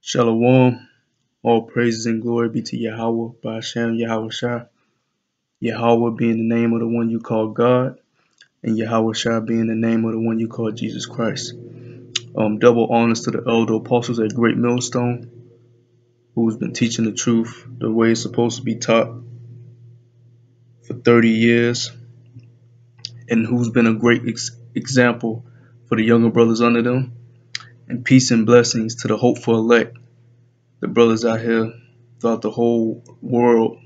Shalom. All praises and glory be to Yahweh, Ba'ashem, Yahweh Shai. Yahweh being the name of the one you call God, and Yahweh Shai being the name of the one you call Jesus Christ. Double honors to the elder apostles at Great Millstone, who's been teaching the truth the way it's supposed to be taught for 30 years, and who's been a great example for the younger brothers under them. And peace and blessings to the hopeful elect, the brothers out here throughout the whole world,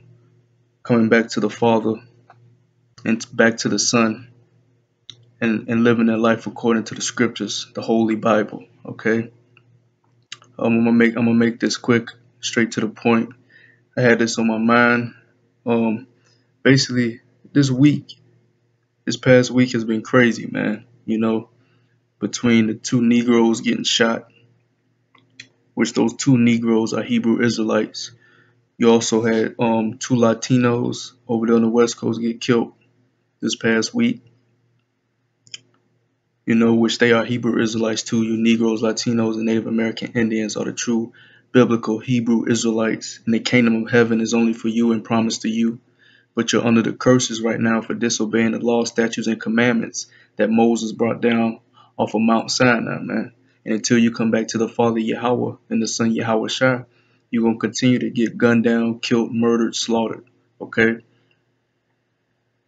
coming back to the Father and back to the Son, and living their life according to the scriptures, the Holy Bible. Okay, I'm gonna make this quick, straight to the point. I had this on my mind. Basically, this past week has been crazy, man. Between the two Negroes getting shot, which those two Negroes are Hebrew Israelites. You also had two Latinos over there on the West Coast get killed this past week. Which they are Hebrew Israelites too. You Negroes, Latinos, and Native American Indians are the true biblical Hebrew Israelites, and the kingdom of heaven is only for you and promised to you. But you're under the curses right now for disobeying the law, statutes, and commandments that Moses brought down off of Mount Sinai, man. And until you come back to the Father Yahweh and the Son Yahweh Shai, you're going to continue to get gunned down, killed, murdered, slaughtered, okay?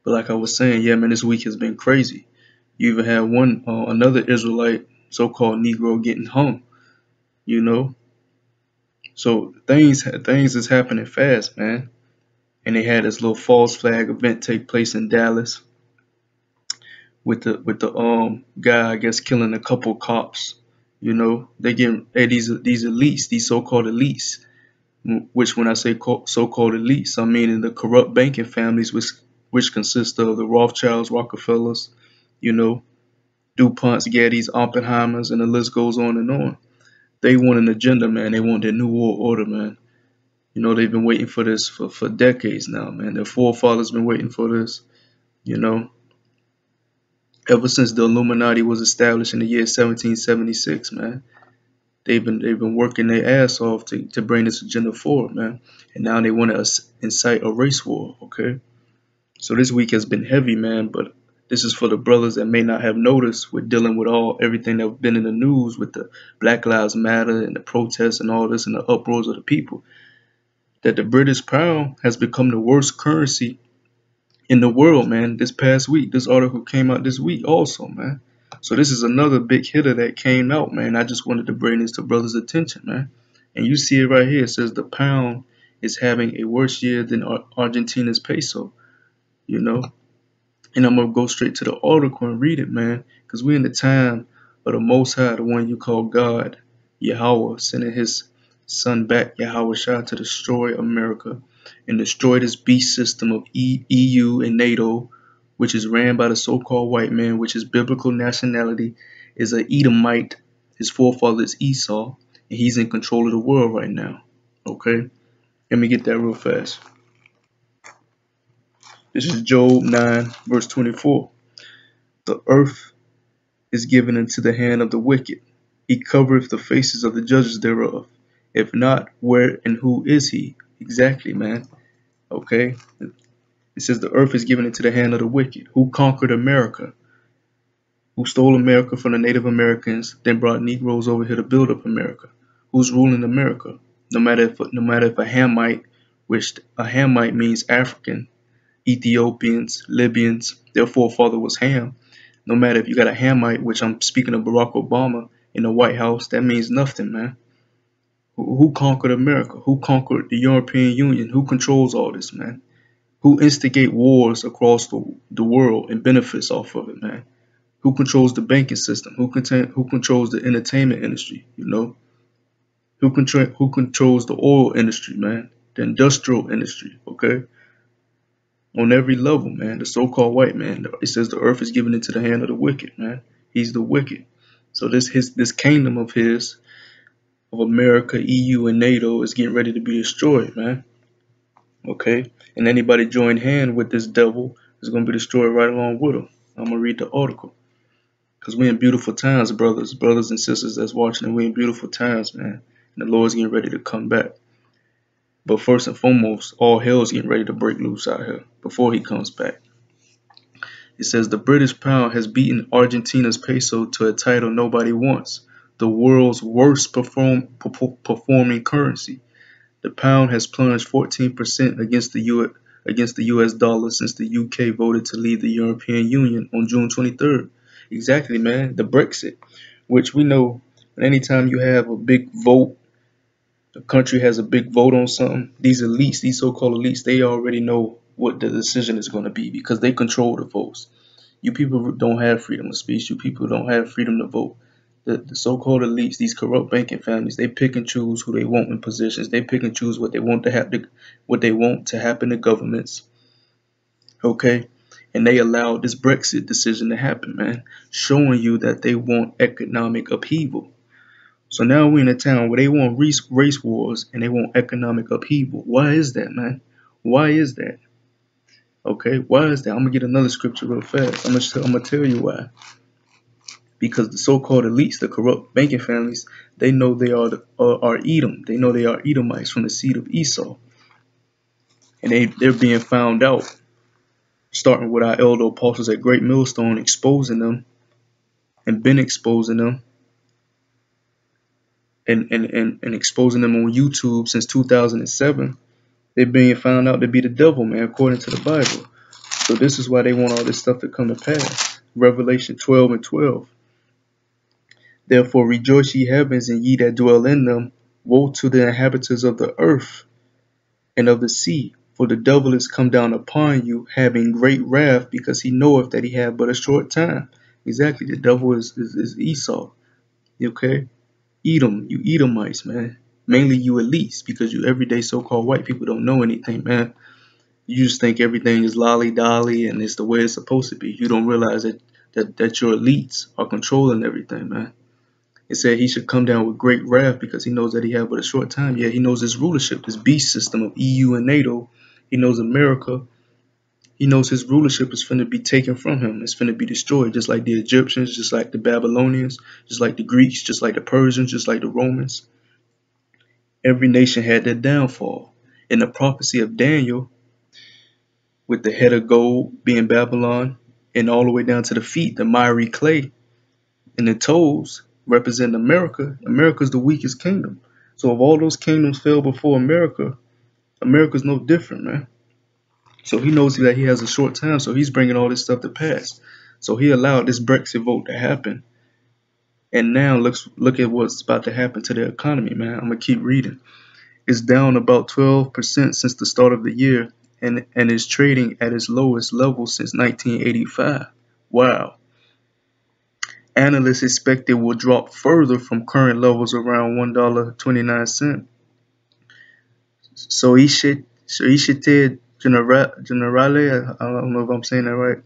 But like I was saying, yeah, man, this week has been crazy. You even had another Israelite, so-called Negro, getting hung. So things is happening fast, man. And they had this little false flag event take place in Dallas with the guy, I guess, killing a couple cops. They get these elites, these so-called elites. Which, when I say so-called elites, I mean in the corrupt banking families, which consist of the Rothschilds, Rockefellers, DuPonts, Gettys, Oppenheimers, and the list goes on and on. They want an agenda, man. They want their new world order, man. They've been waiting for this for decades now, man. Their forefathers been waiting for this, ever since the Illuminati was established in the year 1776, man. They've been working their ass off to bring this agenda forward, man. And now they want to incite a race war, okay? So this week has been heavy, man, but this is for the brothers that may not have noticed. We're dealing with everything that's been in the news with the Black Lives Matter and the protests and all this and the uproars of the people. That the British pound has become the worst currency in the world, man. This past week, this article came out this week also, man. So this is another big hitter that came out, man. I just wanted to bring this to brothers' attention, man. And you see it right here. It says the pound is having a worse year than Argentina's peso, And I'm going to go straight to the article and read it, man. Because we're in the time of the Most High, the one you call God, Yahweh, sending his son back, Yahweh Shai, to destroy America and destroy this beast system of EU and NATO, which is ran by the so-called white man, which is biblical nationality, is an Edomite. His forefather is Esau, and he's in control of the world right now. Okay? Let me get that real fast. This is Job 9, verse 24. The earth is given into the hand of the wicked. He covereth the faces of the judges thereof. If not, where and who is he? Exactly, man. Okay? It says the earth is given into the hand of the wicked. Who conquered America? Who stole America from the Native Americans, then brought Negroes over here to build up America? Who's ruling America? No matter if a Hamite, which a Hamite means African, Ethiopians, Libyans, their forefather was Ham. No matter if you got a Hamite, which I'm speaking of Barack Obama in the White House, that means nothing, man. Who conquered America? Who conquered the European Union? Who controls all this, man? Who instigate wars across the world and benefits off of it, man? Who controls the banking system? Who controls the entertainment industry, Who controls the oil industry, man? The industrial industry, okay? On every level, man. The so-called white man. It says the earth is given into the hand of the wicked, man. He's the wicked. So this kingdom of his, of America, EU, and NATO is getting ready to be destroyed, man. Okay? And anybody join hand with this devil is going to be destroyed right along with him. I'm going to read the article. Because we're in beautiful times, brothers and sisters that's watching, and we're in beautiful times, man. and the Lord's getting ready to come back. But first and foremost, all hell's getting ready to break loose out here before he comes back. It says the British pound has beaten Argentina's peso to a title nobody wants, the world's worst performing currency. The pound has plunged 14% against the US dollar since the UK voted to leave the European Union on June 23rd. Exactly, man. The Brexit, which we know anytime you have a big vote, a country has a big vote on something, these elites, these so-called elites, they already know what the decision is going to be because they control the votes. You people don't have freedom of speech. You people don't have freedom to vote. The so-called elites, these corrupt banking families, they pick and choose who they want in positions. They pick and choose what they want to happen to governments. Okay, and they allowed this Brexit decision to happen, man, showing you that they want economic upheaval. So now we're in a town where they want race wars and they want economic upheaval. Why is that, man? Why is that? Okay, why is that? I'm gonna get another scripture real fast. I'm gonna tell you why. Because the so-called elites, the corrupt banking families, they know they are Edom. They know they are Edomites from the seed of Esau, and they're being found out. Starting with our elder apostles at Great Millstone, exposing them, and been exposing them, and exposing them on YouTube since 2007. They're being found out to be the devil, man, according to the Bible. So this is why they want all this stuff to come to pass. Revelation 12:12. Therefore rejoice ye heavens, and ye that dwell in them. Woe to the inhabitants of the earth and of the sea, for the devil is come down upon you, having great wrath, because he knoweth that he had but a short time. Exactly, the devil is Esau. Okay? Edom, you Edomites, man. Mainly you elites, because you everyday so-called white people don't know anything, man. You just think everything is lolly-dolly and it's the way it's supposed to be. You don't realize that your elites are controlling everything, man. It said he should come down with great wrath because he knows that he had but a short time. Yeah, he knows his rulership, this beast system of EU and NATO. He knows America. He knows his rulership is finna be taken from him. It's finna be destroyed, just like the Egyptians, just like the Babylonians, just like the Greeks, just like the Persians, just like the Romans. Every nation had their downfall. In the prophecy of Daniel, with the head of gold being Babylon, and all the way down to the feet, the miry clay, and the toes represent America. America's the weakest kingdom. So if all those kingdoms fell before America, America's no different, man. So he knows that he has a short time, so he's bringing all this stuff to pass. So he allowed this Brexit vote to happen. And now look at what's about to happen to the economy, man. I'm going to keep reading. It's down about 12% since the start of the year, and is trading at its lowest level since 1985. Wow. Analysts expect it will drop further from current levels around $1.29. So Generale, I don't know if I'm saying that right,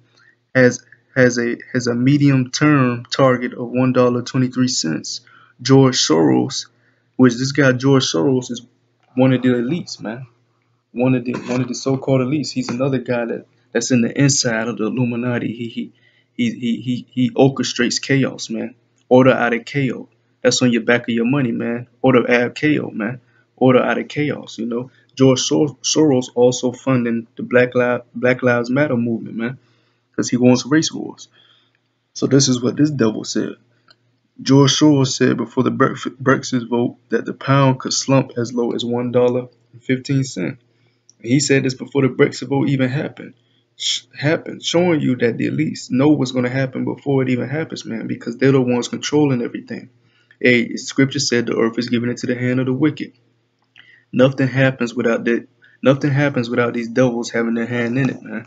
has a medium term target of $1.23. George Soros, which this guy George Soros is one of the elites, man. One of the so-called elites. He's another guy that's in the inside of the Illuminati. He orchestrates chaos, man. Order out of chaos. That's on your back of your money, man. Order out of chaos, man. Order out of chaos. You know, George Soros also funding the Black Lives Matter movement, man, because he wants race wars. So this is what this devil said. George Soros said before the Brexit vote that the pound could slump as low as $1.15. He said this before the Brexit vote even happened, showing you that the elites know what's going to happen before it even happens, man, because they're the ones controlling everything. Hey, scripture said the earth is given into the hand of the wicked. Nothing happens without these devils having their hand in it, man.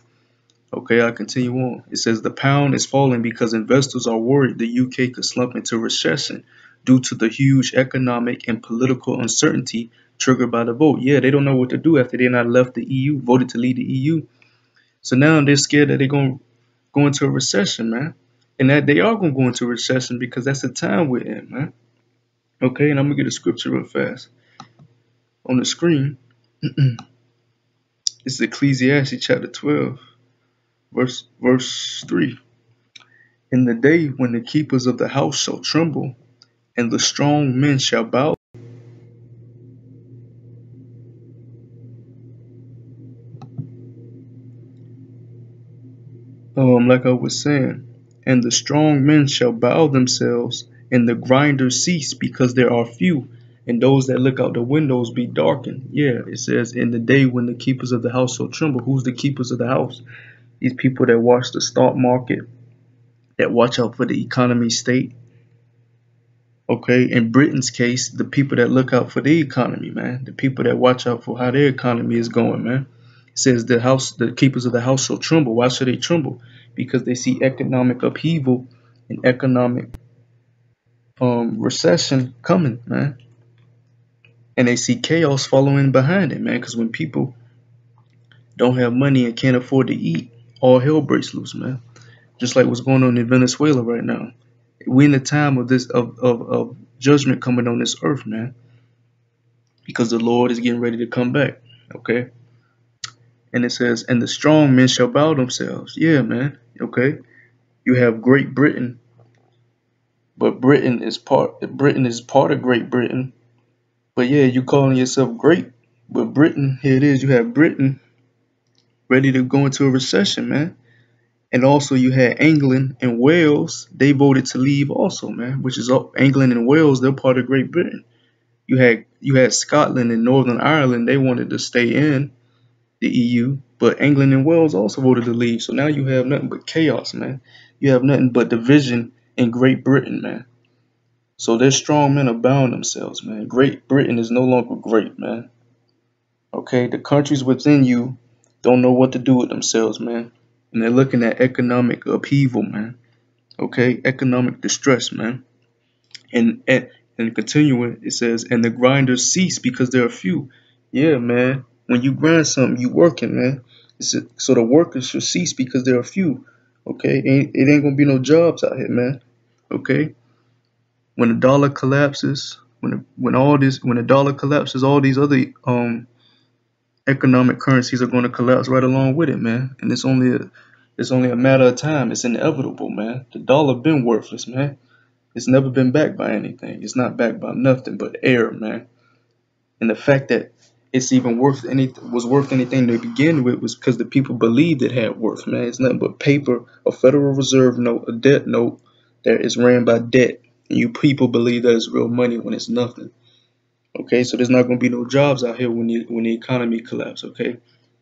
Okay, I'll continue on. It says the pound is falling because investors are worried the UK could slump into recession due to the huge economic and political uncertainty triggered by the vote. Yeah, they don't know what to do after they're not left the EU, voted to leave the EU. So now they're scared that they're going to go into a recession, man. And that they are going to go into a recession because that's the time we're in, man. Okay, and I'm going to get a scripture real fast on the screen. It's Ecclesiastes chapter 12, verse 3. In the day when the keepers of the house shall tremble, and the strong men shall bow, like I was saying, and the strong men shall bow themselves, and the grinders cease because there are few, and those that look out the windows be darkened. Yeah, it says in the day when the keepers of the house shall tremble. Who's the keepers of the house? These people that watch the stock market, that watch out for the economy state. Okay, in Britain's case, the people that look out for the economy, man, the people that watch out for how their economy is going, man. It says the keepers of the house shall tremble. Why should they tremble? Because they see economic upheaval and economic recession coming, man, and they see chaos following behind it, man. Because when people don't have money and can't afford to eat, all hell breaks loose, man. Just like what's going on in Venezuela right now. We're in the time of this of judgment coming on this earth, man, because the Lord is getting ready to come back. Okay. And it says, and the strong men shall bow themselves. Yeah, man. Okay. You have Great Britain, but Britain is part of Great Britain. But yeah, you calling yourself great. But Britain, here it is, you have Britain ready to go into a recession, man. And also you had England and Wales, they voted to leave also, man, which is England and Wales, they're part of Great Britain. You had Scotland and Northern Ireland, they wanted to stay in the EU, but England and Wales also voted to leave. So now you have nothing but chaos, man. You have nothing but division in Great Britain, man. So their strong men are bowing themselves, man. Great Britain is no longer great, man. Okay, the countries within you don't know what to do with themselves, man. And they're looking at economic upheaval, man. Okay, economic distress, man. And continuing, it says, and the grinders cease because there are few. Yeah, man. When you grind something, you working, man. So the workers should cease because there are few. Okay, it ain't gonna be no jobs out here, man. Okay, when the dollar collapses, when the dollar collapses, all these other economic currencies are going to collapse right along with it, man. And it's only a matter of time. It's inevitable, man. The dollar been worthless, man. It's never been backed by anything. It's not backed by nothing but air, man. And the fact that it's even was worth anything to begin with was because the people believed it had worth, man. It's nothing but paper, a Federal Reserve note, a debt note that is ran by debt. And you people believe that it's real money when it's nothing. Okay, so there's not going to be no jobs out here when the economy collapses, okay?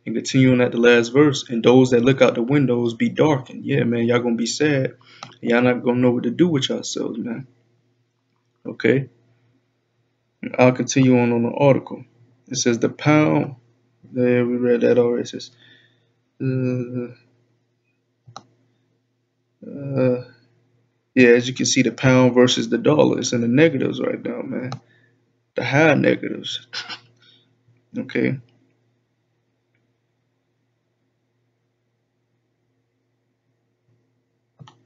And continuing at the last verse, and those that look out the windows be darkened. Yeah, man, y'all going to be sad. Y'all not going to know what to do with yourselves, man. Okay? I'll continue on the article. It says the pound. There, we read that already. It says, yeah, as you can see, the pound versus the dollar. It's in the negatives right now, man. The high negatives. Okay.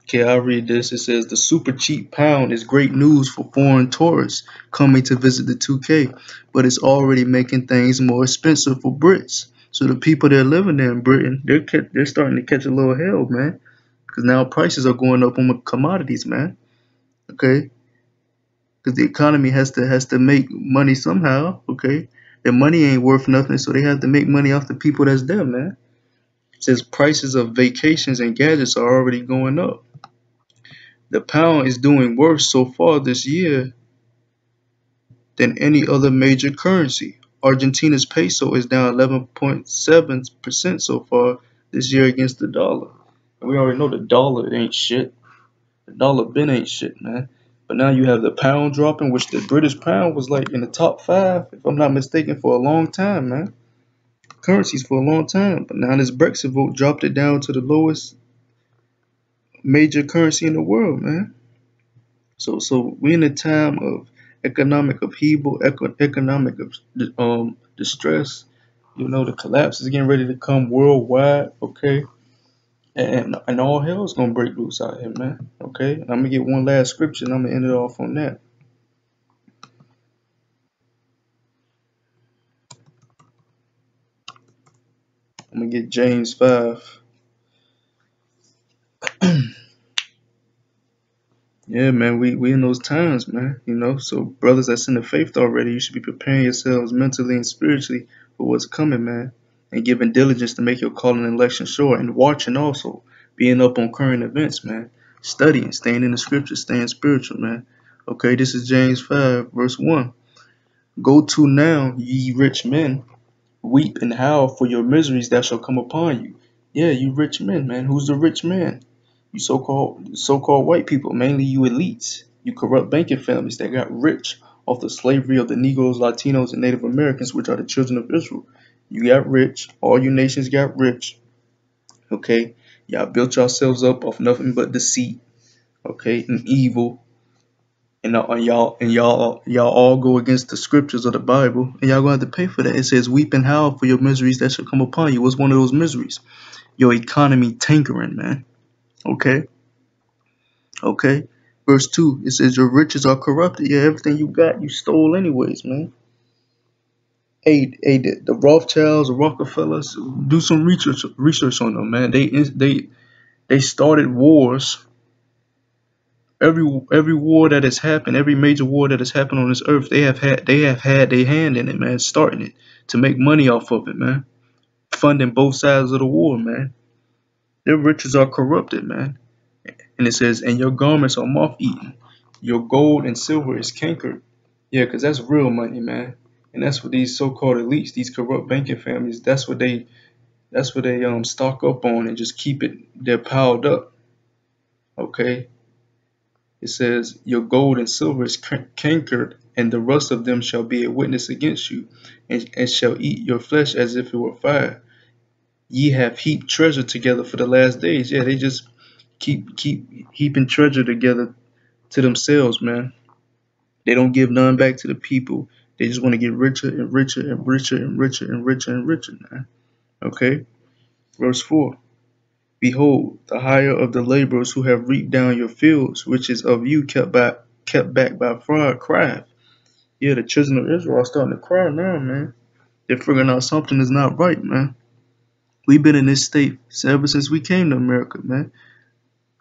Okay, I'll read this. It says the super cheap pound is great news for foreign tourists coming to visit the 2K, but it's already making things more expensive for Brits. So the people that are living there in Britain, they're starting to catch a little hell, man, because now prices are going up on commodities, man. Okay, because the economy has to make money somehow. Okay, their money ain't worth nothing, so they have to make money off the people that's there, man. It says prices of vacations and gadgets are already going up. The pound is doing worse so far this year than any other major currency. Argentina's peso is down 11.7% so far this year against the dollar. And we already know the dollar ain't shit. The dollar been ain't shit, man. But now you have the pound dropping, which the British pound was like in the top 5, if I'm not mistaken, for a long time, man. Currencies for a long time. But now this Brexit vote dropped it down to the lowest major currency in the world, man. So we're in a time of economic upheaval, economic distress. You know, the collapse is getting ready to come worldwide. Okay, and all hell is gonna break loose out here, man. Okay, and I'm gonna get one last scripture, and I'm gonna end it off on that. I'm gonna get James 5. Yeah, man, we in those times, man. You know, so brothers that's in the faith already, you should be preparing yourselves mentally and spiritually for what's coming, man, and giving diligence to make your calling and election sure, and watching also. being up on current events, man. Studying, staying in the scriptures, staying spiritual, man. Okay, this is James 5, verse 1. Go to now, ye rich men, weep and howl for your miseries that shall come upon you. Yeah, you rich men, man. Who's the rich man? You so-called white people, mainly you elites. You corrupt banking families that got rich off the slavery of the Negroes, Latinos, and Native Americans, which are the children of Israel. You got rich. All you nations got rich. Okay? Y'all built yourselves up off nothing but deceit, okay, and evil. And y'all all go against the scriptures of the Bible, and y'all gonna have to pay for that. It says, "Weep and howl for your miseries that shall come upon you." What's one of those miseries? Your economy tankering, man. Okay, okay. Verse 2, it says, "Your riches are corrupted." Yeah, everything you got, you stole anyways, man. Hey, the Rothschilds, the Rockefellers, do some research on them, man. They started wars. Every war that has happened, every major war that has happened on this earth, they have had their hand in it, man, starting it to make money off of it, man, funding both sides of the war, man. Their riches are corrupted, man. And it says, "And your garments are moth-eaten, your gold and silver is cankered." Yeah, because that's real money, man. And that's what these so-called elites, these corrupt banking families, that's what they stock up on and just keep it. They're piled up. Okay. It says, "Your gold and silver is cankered, and the rust of them shall be a witness against you, and shall eat your flesh as if it were fire. Ye have heaped treasure together for the last days." Yeah, they just keep heaping treasure together to themselves, man. They don't give none back to the people. They just want to get richer and richer and richer and richer and richer and richer, man. Okay? Verse 4. "Behold, the hire of the laborers who have reaped down your fields, which is of you kept back by fraud, crieth." Yeah, the children of Israel are starting to cry now, man. They're figuring out something is not right, man. We've been in this state ever since we came to America, man.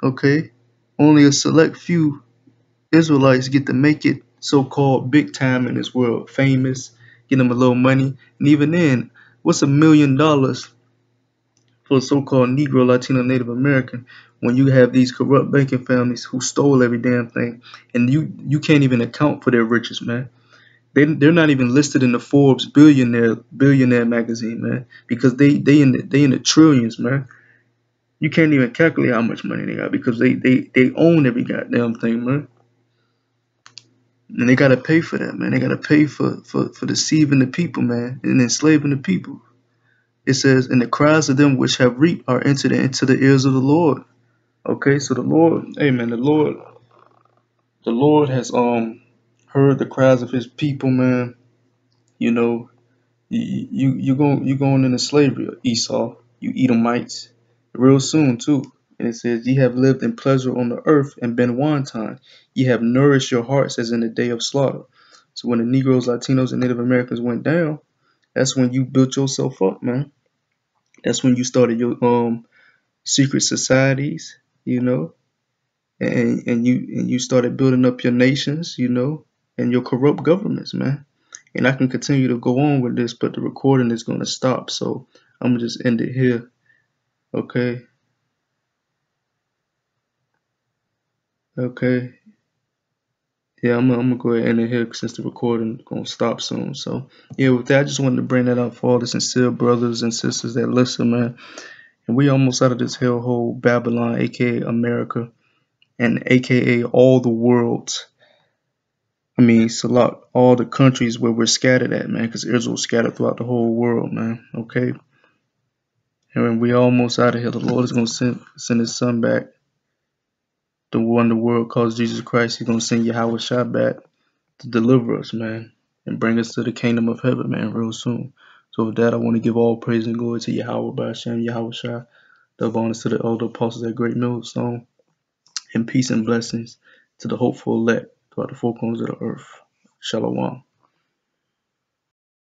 Okay? Only a select few Israelites get to make it so-called big time in this world, famous, get them a little money. And even then, what's $1 million for a so-called Negro, Latino, Native American when you have these corrupt banking families who stole every damn thing, and you can't even account for their riches, man. They're not even listed in the Forbes billionaire magazine, man, because they in the trillions, man. You can't even calculate how much money they got because they own every goddamn thing, man. And they gotta pay for that, man. They gotta pay for deceiving the people, man, and enslaving the people. It says, "And the cries of them which have reaped are entered into the ears of the Lord." Okay, so the Lord, hey man, the Lord has heard the cries of his people, man. You know, you going into slavery, Esau, you Edomites, real soon too. And it says, "Ye have lived in pleasure on the earth and been wanton. Ye have nourished your hearts as in the day of slaughter." So when the Negroes, Latinos, and Native Americans went down, that's when you built yourself up, man. That's when you started your secret societies, you know, and you started building up your nations, you know, and your corrupt governments, man. And I can continue to go on with this, but the recording is going to stop. So I'm going to just end it here. Okay. Okay. Yeah, I'm gonna go ahead and end it here since the recording is going to stop soon. So, yeah, with that, I just wanted to bring that up for all the sincere brothers and sisters that listen, man. And we almost out of this hellhole Babylon, aka America, and aka all the worlds. I mean, Salat, all the countries where we're scattered at, man, because Israel's scattered throughout the whole world, man. Okay. And when we almost out of here, the Lord is going to send his son back. The one the world calls Jesus Christ. He's going to send Yahweh Shah back to deliver us, man, and bring us to the kingdom of heaven, man, real soon. So with that, I want to give all praise and glory to Yahweh by Hashem, Yahweh Shah, the honors to the elder apostles at Great Millstone, and peace and blessings to the hopeful elect throughout the four corners of the earth. Shalom.